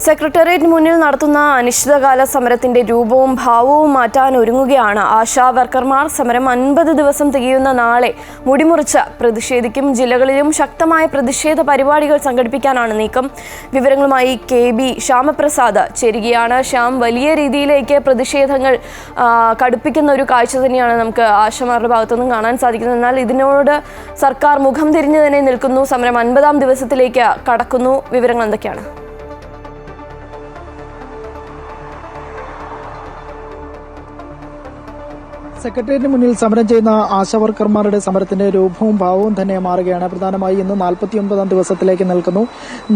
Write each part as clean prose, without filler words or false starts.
Secretariat മുന്നിൽ നടത്തുന്ന അനിശ്ചിതകാല സമരത്തിന്റെ രൂപവും ഭാവവും മാറ്റാൻ ഒരുങ്ങുകയാണ് ആശാ വർക്കർമാർ. സമരം 50 ദിവസം തികയുന്ന നാളെ മുടിമുറിച്ച് പ്രതിഷേധിക്കും. ജില്ലകളിലും ശക്തമായ പ്രതിഷേധ പരിപാടികൾ സംഘടിപ്പിക്കാനാണ് നീക്കം. വിവരങ്ങളുമായി KB ശ്യാമപ്രസാദ് ചേരുകയാണ്. ശ്യാം, വലിയ രീതിയിലേക്ക് പ്രതിഷേധങ്ങൾ കടുപ്പിക്കുന്ന ഒരു കാഴ്ച തന്നെയാണ് നമുക്ക് ആശമാരുടെ ഭാഗത്തുനിന്നും കാണാൻ സാധിക്കുന്നത്. എന്നാൽ ഇതിനോട് സർക്കാർ മുഖം തിരിഞ്ഞു തന്നെ നിൽക്കുന്നു. സമരം 50-ാം ദിവസത്തിലേക്ക് കടക്കുന്നു. വിവരങ്ങൾ എന്തൊക്കെയാണ്? സെക്രട്ടേറിയറ്റിന് മുന്നിൽ സമരം ചെയ്യുന്ന ആശാവർക്കർമാരുടെ സമരത്തിന്റെ രൂപവും ഭാവവും തന്നെ മാറുകയാണ്. പ്രധാനമായി ഇന്ന് 49-ാം ദിവസത്തിലേക്ക് നിൽക്കുന്നു.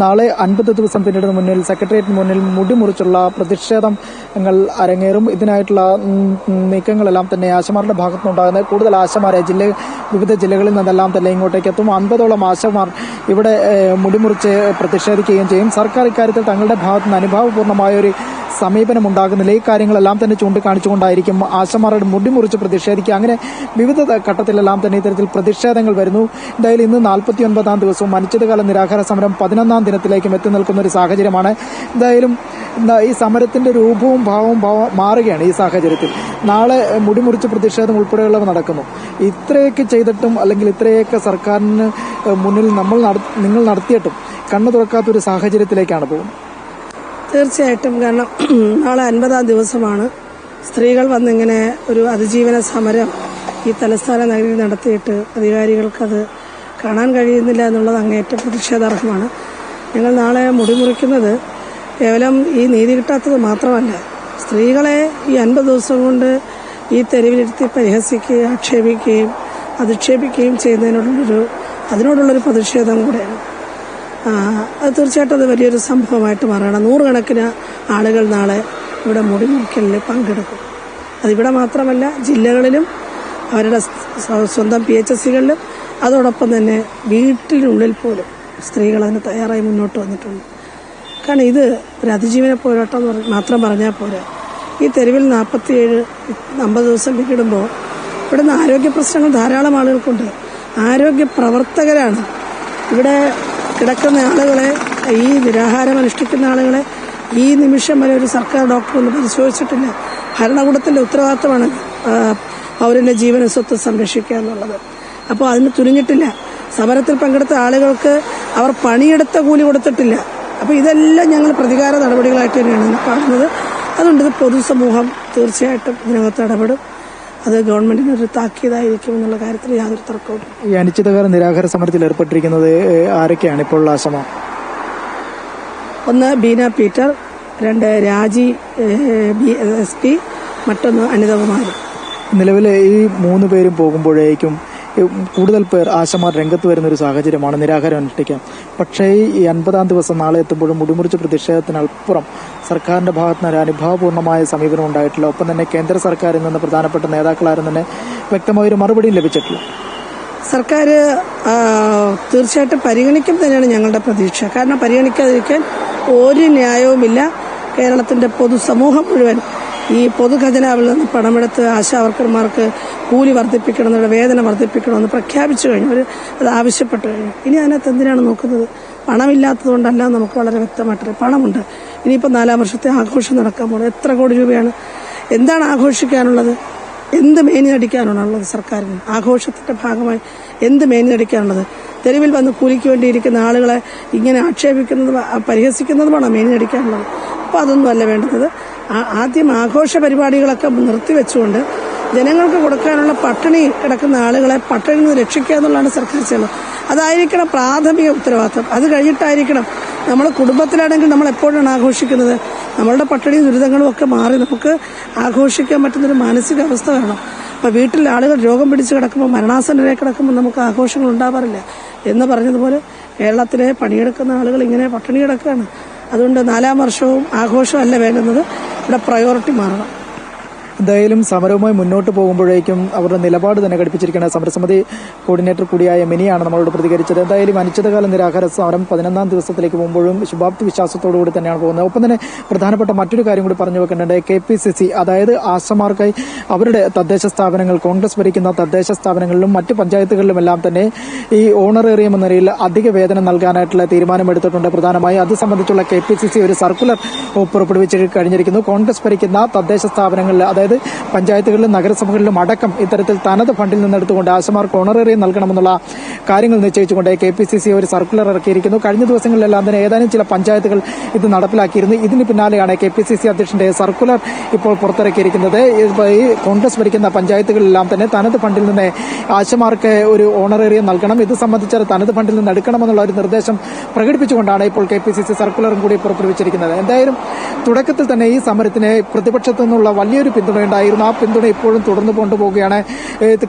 നാളെ 50 ദിവസം പിന്നിടുന്ന മുന്നിൽ സെക്രട്ടേറിയറ്റിന് മുന്നിൽ മുടിമുറിച്ചുള്ള പ്രതിഷേധങ്ങൾ അരങ്ങേറും. ഇതിനായിട്ടുള്ള നീക്കങ്ങളെല്ലാം തന്നെ ആശമാരുടെ ഭാഗത്തുനിന്നുണ്ടാകുന്നത്. കൂടുതൽ ആശമാരെ വിവിധ ജില്ലകളിൽ നിന്നെല്ലാം തന്നെ ഇങ്ങോട്ടേക്ക് എത്തും. 50ഓളം ആശമാർ ഇവിടെ മുടിമുറിച്ച് പ്രതിഷേധിക്കുകയും ചെയ്യും. സർക്കാർ ഇക്കാര്യത്തിൽ തങ്ങളുടെ ഭാഗത്തുനിന്ന് അനുഭാവപൂർണ്ണമായ ഒരു സമീപനം ഉണ്ടാകുന്നില്ല. ഈ കാര്യങ്ങളെല്ലാം തന്നെ ചൂണ്ടിക്കാണിച്ചുകൊണ്ടായിരിക്കും ആശമാരുടെ മുടിമുറിച്ച് പ്രതിഷേധിക്കുക. അങ്ങനെ വിവിധ ഘട്ടത്തിലെല്ലാം തന്നെ ഇത്തരത്തിൽ പ്രതിഷേധങ്ങൾ വരുന്നു. എന്തായാലും ഇന്ന് 49-ാം ദിവസവും അനിശ്ചിതകാല നിരാഹാര സമരം 11-ാം ദിനത്തിലേക്കും എത്തി നിൽക്കുന്ന ഒരു സാഹചര്യമാണ്. എന്തായാലും ഈ സമരത്തിന്റെ രൂപവും ഭാവവും മാറുകയാണ്. ഈ സാഹചര്യത്തിൽ നാളെ മുടിമുറിച്ച് പ്രതിഷേധം ഉൾപ്പെടെയുള്ളവ നടക്കുന്നു. ഇത്രയൊക്കെ ചെയ്തിട്ടും അല്ലെങ്കിൽ ഇത്രയൊക്കെ സർക്കാരിന് മുന്നിൽ നിങ്ങൾ നടത്തിയിട്ടും കണ്ണു തുറക്കാത്തൊരു സാഹചര്യത്തിലേക്കാണ് പോകുന്നത്. തീർച്ചയായിട്ടും. കാരണം നാളെ 50-ാം ദിവസമാണ്. സ്ത്രീകൾ വന്നിങ്ങനെ ഒരു അതിജീവന സമരം ഈ തലസ്ഥാന നഗരിയിൽ നടത്തിയിട്ട് അധികാരികൾക്കത് കാണാൻ കഴിയുന്നില്ല എന്നുള്ളത് അങ്ങേയറ്റം പ്രതിഷേധാർഹമാണ്. ഞങ്ങൾ നാളെ മുടിമുറിക്കുന്നത് കേവലം ഈ നീതി കിട്ടാത്തത് മാത്രമല്ല, സ്ത്രീകളെ ഈ 50 ദിവസം കൊണ്ട് ഈ തെരുവിലിരുത്തി പരിഹസിക്കുകയും ആക്ഷേപിക്കുകയും അധിക്ഷേപിക്കുകയും അതിനോടുള്ളൊരു പ്രതിഷേധം കൂടെയാണ്. അത് തീർച്ചയായിട്ടും അത് വലിയൊരു സംഭവമായിട്ട് മാറണം. 100 കണക്കിന് ആളുകൾ നാളെ ഇവിടെ മുടിമുറിക്കലിൽ പങ്കെടുക്കും. അതിവിടെ മാത്രമല്ല, ജില്ലകളിലും അവരുടെ സ്വന്തം PHSകളിലും അതോടൊപ്പം തന്നെ വീട്ടിനുള്ളിൽ പോലും സ്ത്രീകൾ അതിന് തയ്യാറായി മുന്നോട്ട് വന്നിട്ടുണ്ട്. കാരണം ഇത് ഒരു അതിജീവന പോരാട്ടം മാത്രം പറഞ്ഞാൽ പോരാ. ഈ തെരുവിൽ 47-50 ദിവസം പിന്നിടുമ്പോൾ ഇവിടുന്ന് ആരോഗ്യ പ്രശ്നങ്ങൾ ധാരാളം ആളുകൾക്കുണ്ട്. ആരോഗ്യ പ്രവർത്തകരാണ് ഇവിടെ കിടക്കുന്ന ആളുകളെ, ഈ നിരാഹാരം അനുഷ്ഠിക്കുന്ന ആളുകളെ ഈ നിമിഷം വരെ ഒരു സർക്കാർ ഡോക്ടർ ഒന്നും പരിശോധിച്ചിട്ടില്ല. ഭരണകൂടത്തിന്റെ ഉത്തരവാദിത്തമാണ് പൗരന്റെ ജീവനും സ്വത്ത് സംരക്ഷിക്കുക എന്നുള്ളത്. അപ്പോൾ അതിന് തുനിഞ്ഞിട്ടില്ല. സമരത്തിൽ പങ്കെടുത്ത ആളുകൾക്ക് അവർ പണിയെടുത്ത കൂലി കൊടുത്തിട്ടില്ല. അപ്പോൾ ഇതെല്ലാം ഞങ്ങൾ പ്രതികാര നടപടികളായിട്ട് തന്നെയാണ് കാണുന്നത്. അതുകൊണ്ട് ഇത് പൊതുസമൂഹം തീർച്ചയായിട്ടും ഇതിനകത്ത് ഇടപെടും. അത് ഗവൺമെന്റിന് ഒരു താക്കീതായിരിക്കും എന്നുള്ള കാര്യത്തിൽ യാതൊരു തർക്കവും. ഈ അനിശ്ചിതകാല നിരാഹാര സമരത്തിൽ ഏർപ്പെട്ടിരിക്കുന്നത് ആരൊക്കെയാണ് ഇപ്പോൾ ആശമാർ? 1 ബീന പീറ്റർ, 2 രാജി SP, മറ്റൊന്ന് അനിതകുമാരി. നിലവിലെ ഈ 3 പേരും പോകുമ്പോഴേക്കും കൂടുതൽ പേർ ആശമാർ രംഗത്ത് വരുന്നൊരു സാഹചര്യമാണ് നിരാഹാരം അനുഷ്ഠിക്കാൻ. പക്ഷേ ഈ 50-ാം ദിവസം നാളെ എത്തുമ്പോഴും മുടിമുറിച്ച് പ്രതിഷേധത്തിനപ്പുറം സർക്കാരിന്റെ ഭാഗത്തുനിന്ന് ഒരു അനുഭാവപൂർണ്ണമായ സമീപനം ഉണ്ടായിട്ടില്ല. ഒപ്പം തന്നെ കേന്ദ്ര സർക്കാരിൽ നിന്ന് പ്രധാനപ്പെട്ട നേതാക്കളാരും തന്നെ വ്യക്തമായൊരു മറുപടിയും ലഭിച്ചിട്ടില്ല. സർക്കാർ തീർച്ചയായിട്ടും പരിഗണിക്കും തന്നെയാണ് ഞങ്ങളുടെ പ്രതീക്ഷ. കാരണം പരിഗണിക്കാതിരിക്കാൻ ഒരു ന്യായവുമില്ല. കേരളത്തിന്റെ പൊതുസമൂഹം മുഴുവൻ ഈ പൊതുഖജനാവിൽ നിന്ന് പണമെടുത്ത് ആശാവർക്കർമാർക്ക് കൂലി വർദ്ധിപ്പിക്കണമെന്നുള്ള വേതനം വർദ്ധിപ്പിക്കണമെന്ന് പ്രഖ്യാപിച്ചു കഴിഞ്ഞു. അത് ആവശ്യപ്പെട്ടു കഴിഞ്ഞു. ഇനി അതിനകത്ത് എന്തിനാണ് നോക്കുന്നത്? പണമില്ലാത്തതുകൊണ്ടല്ല, നമുക്ക് വളരെ വ്യക്തമായിട്ടൊരു പണമുണ്ട്. ഇനിയിപ്പോൾ 4-ാം വർഷത്തെ ആഘോഷം നടക്കാൻ പോകുന്നത് എത്ര കോടി രൂപയാണ്? എന്താണ് ആഘോഷിക്കാനുള്ളത്? എന്ത് മേനി നടിക്കാനാണുള്ളത് സർക്കാരിന്? ആഘോഷത്തിന്റെ ഭാഗമായി എന്ത് മേനി നടിക്കാനുള്ളത്? തെരുവിൽ വന്ന് കൂലിക്ക് വേണ്ടിയിരിക്കുന്ന ആളുകളെ ഇങ്ങനെ ആക്ഷേപിക്കുന്നത്, പരിഹസിക്കുന്നതുമാണ് മേനി നടിക്കാനുള്ളത്. അപ്പോൾ അതൊന്നും അല്ല വേണ്ടത്. ആദ്യം ആഘോഷ പരിപാടികളൊക്കെ നിർത്തിവെച്ചുകൊണ്ട് ജനങ്ങൾക്ക് കൊടുക്കാനുള്ള പട്ടിണി കിടക്കുന്ന ആളുകളെ പട്ടിണിയിൽ നിന്ന് രക്ഷിക്കുക എന്നുള്ളതാണ് സർക്കാർ ചെയ്യുന്നത്. അതായിരിക്കണം പ്രാഥമിക ഉത്തരവാദിത്തം. അത് കഴിഞ്ഞിട്ടായിരിക്കണം നമ്മൾ കുടുംബത്തിലാണെങ്കിൽ നമ്മൾ എപ്പോഴാണ് ആഘോഷിക്കുന്നത്? നമ്മളുടെ പട്ടിണിയും ദുരിതങ്ങളും ഒക്കെ മാറി നമുക്ക് ആഘോഷിക്കാൻ പറ്റുന്നൊരു മാനസികാവസ്ഥ വേണം. അപ്പോൾ വീട്ടിൽ ആളുകൾ രോഗം പിടിച്ച് കിടക്കുമ്പോൾ, മരണാസന്നരായി കിടക്കുമ്പോൾ നമുക്ക് ആഘോഷങ്ങൾ ഉണ്ടാവാറില്ല. എന്ന് പറഞ്ഞതുപോലെ കേരളത്തിലെ പണിയെടുക്കുന്ന ആളുകൾ ഇങ്ങനെ പട്ടിണി കിടക്കുകയാണ്. അതുകൊണ്ട് 4-ാം വർഷവും ആഘോഷമല്ല വേണ്ടുന്നത്. ഇവിടെ പ്രയോറിറ്റി മാറണം. എന്തായാലും സമരവുമായി മുന്നോട്ട് പോകുമ്പോഴേക്കും അവരുടെ നിലപാട് തന്നെ ഘടിപ്പിച്ചിരിക്കുകയാണ്. സമരസമിതി കോർഡിനേറ്റർ കൂടിയായ മിനിയാണ് നമ്മളോട് പ്രതികരിച്ചത്. എന്തായാലും അനിശ്ചിതകാല നിരാഹാര സമരം 11ാം ദിവസത്തിലേക്ക് പോകുമ്പോഴും ശുഭാപ്തി വിശ്വാസത്തോടുകൂടി തന്നെയാണ് പോകുന്നത്. ഒപ്പം തന്നെ പ്രധാനപ്പെട്ട മറ്റൊരു കാര്യം കൂടി പറഞ്ഞു വെക്കേണ്ടത് KPCC, അതായത് ആശമാർക്കായി അവരുടെ തദ്ദേശ സ്ഥാപനങ്ങൾ, കോൺഗ്രസ് ഭരിക്കുന്ന തദ്ദേശ സ്ഥാപനങ്ങളിലും മറ്റ് പഞ്ചായത്തുകളിലുമെല്ലാം തന്നെ ഈ ഓണറേറിയം എന്ന നിലയിൽ അധിക വേതനം നൽകാനായിട്ടുള്ള തീരുമാനമെടുത്തിട്ടുണ്ട്. പ്രധാനമായി അത് സംബന്ധിച്ചുള്ള KPCC ഒരു സർക്കുലർ പുറപ്പെടുവിച്ച് കഴിഞ്ഞിരിക്കുന്നു. കോൺഗ്രസ് ഭരിക്കുന്ന തദ്ദേശ സ്ഥാപനങ്ങളിൽ, അതായത് പഞ്ചായത്തുകളിലും നഗരസഭകളിലും അടക്കം ഇത്തരത്തിൽ തനത് ഫണ്ടിൽ നിന്നെടുത്തുകൊണ്ട് ആശമാർക്ക് ഓണറേറിയം നൽകണമെന്നുള്ള കാര്യങ്ങൾ നിശ്ചയിച്ചുകൊണ്ട് KPCC ഒരു സർക്കുലർ ഇറക്കിയിരിക്കുന്നു. കഴിഞ്ഞ ദിവസങ്ങളിലെല്ലാം തന്നെ ഏതാനും ചില പഞ്ചായത്തുകൾ ഇത് നടപ്പിലാക്കിയിരുന്നു. ഇതിന് പിന്നാലെയാണ് KPCC അധ്യക്ഷന്റെ സർക്കുലർ ഇപ്പോൾ പുറത്തിറക്കിയിരിക്കുന്നത്. ഈ കോൺഗ്രസ് ഭരിക്കുന്ന പഞ്ചായത്തുകളിലെല്ലാം തന്നെ തനത് ഫണ്ടിൽ നിന്ന് ആശമാർക്ക് ഒരു ഓണറേറിയം നൽകണം, ഇത് സംബന്ധിച്ച തനത് ഫണ്ടിൽ നിന്ന് എടുക്കണമെന്നുള്ള ഒരു നിർദ്ദേശം പ്രകടിപ്പിച്ചുകൊണ്ടാണ് ഇപ്പോൾ KPCC സർക്കുലറും കൂടി പുറപ്പെടുവിച്ചിരിക്കുന്നത്. എന്തായാലും തുടക്കത്തിൽ തന്നെ ഈ സമരത്തിന് പ്രതിപക്ഷത്തു നിന്നുള്ള വലിയൊരു പിന്തുണയുണ്ടായിരുന്നു. ആ പിന്തുണ ഇപ്പോഴും തുടർന്നു കൊണ്ടുപോവുകയാണ്.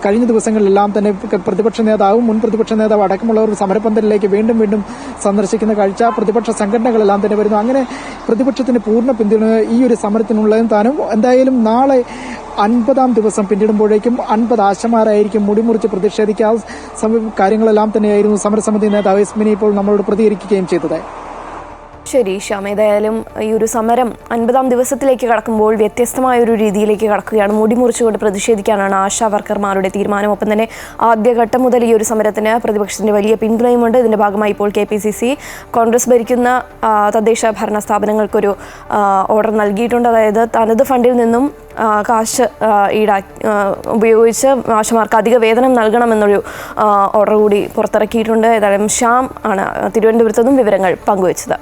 കഴിഞ്ഞ ദിവസങ്ങളിലെല്ലാം തന്നെ പ്രതിപക്ഷ നേതാവും മുൻ പ്രതിപക്ഷ നേതാവ് അടക്കമുള്ളവർ സമരപന്തലിലേക്ക് വീണ്ടും വീണ്ടും സന്ദർശിക്കുന്ന കാഴ്ച പ്രതിപക്ഷ സംഘടനകളെല്ലാം തന്നെ വരുന്നു. അങ്ങനെ പ്രതിപക്ഷത്തിന് പൂർണ്ണ പിന്തുണ ഈ ഒരു സമരത്തിനുള്ളതും താനും. എന്തായാലും നാളെ 50ാം ദിവസം പിന്നിടുമ്പോഴേക്കും 50 ആശമാരായിരിക്കും മുടിമുറിച്ച് പ്രതിഷേധിക്കുക കാര്യങ്ങളെല്ലാം തന്നെയായിരുന്നു സമരസമിതി നേതാവ് എസ്മിനി ഇപ്പോൾ നമ്മളോട് പ്രതികരിക്കുകയും ചെയ്തത്. ശരി ശ്യാം, ഏതായാലും ഈ ഒരു സമരം 50ാം ദിവസത്തിലേക്ക് കടക്കുമ്പോൾ വ്യത്യസ്തമായ ഒരു രീതിയിലേക്ക് കടക്കുകയാണ്. മുടിമുറിച്ചുകൊണ്ട് പ്രതിഷേധിക്കാനാണ് ആശാ വർക്കർമാരുടെ തീരുമാനം. ഒപ്പം തന്നെ ആദ്യഘട്ടം മുതൽ ഈ ഒരു സമരത്തിന് പ്രതിപക്ഷത്തിന്റെ വലിയ പിന്തുണയുമുണ്ട്. ഇതിന്റെ ഭാഗമായി ഇപ്പോൾ KPCC കോൺഗ്രസ് ഭരിക്കുന്ന തദ്ദേശ ഭരണ സ്ഥാപനങ്ങൾക്കൊരു ഓർഡർ നൽകിയിട്ടുണ്ട്. അതായത് തനത് ഫണ്ടിൽ നിന്നും കാശ് ഉപയോഗിച്ച് ആശമാർക്ക് അധിക വേതനം നൽകണമെന്നൊരു ഓർഡർ കൂടി പുറത്തിറക്കിയിട്ടുണ്ട്. ഏതായാലും ശ്യാം ആണ് തിരുവനന്തപുരത്ത് നിന്നും വിവരങ്ങൾ പങ്കുവച്ചത്.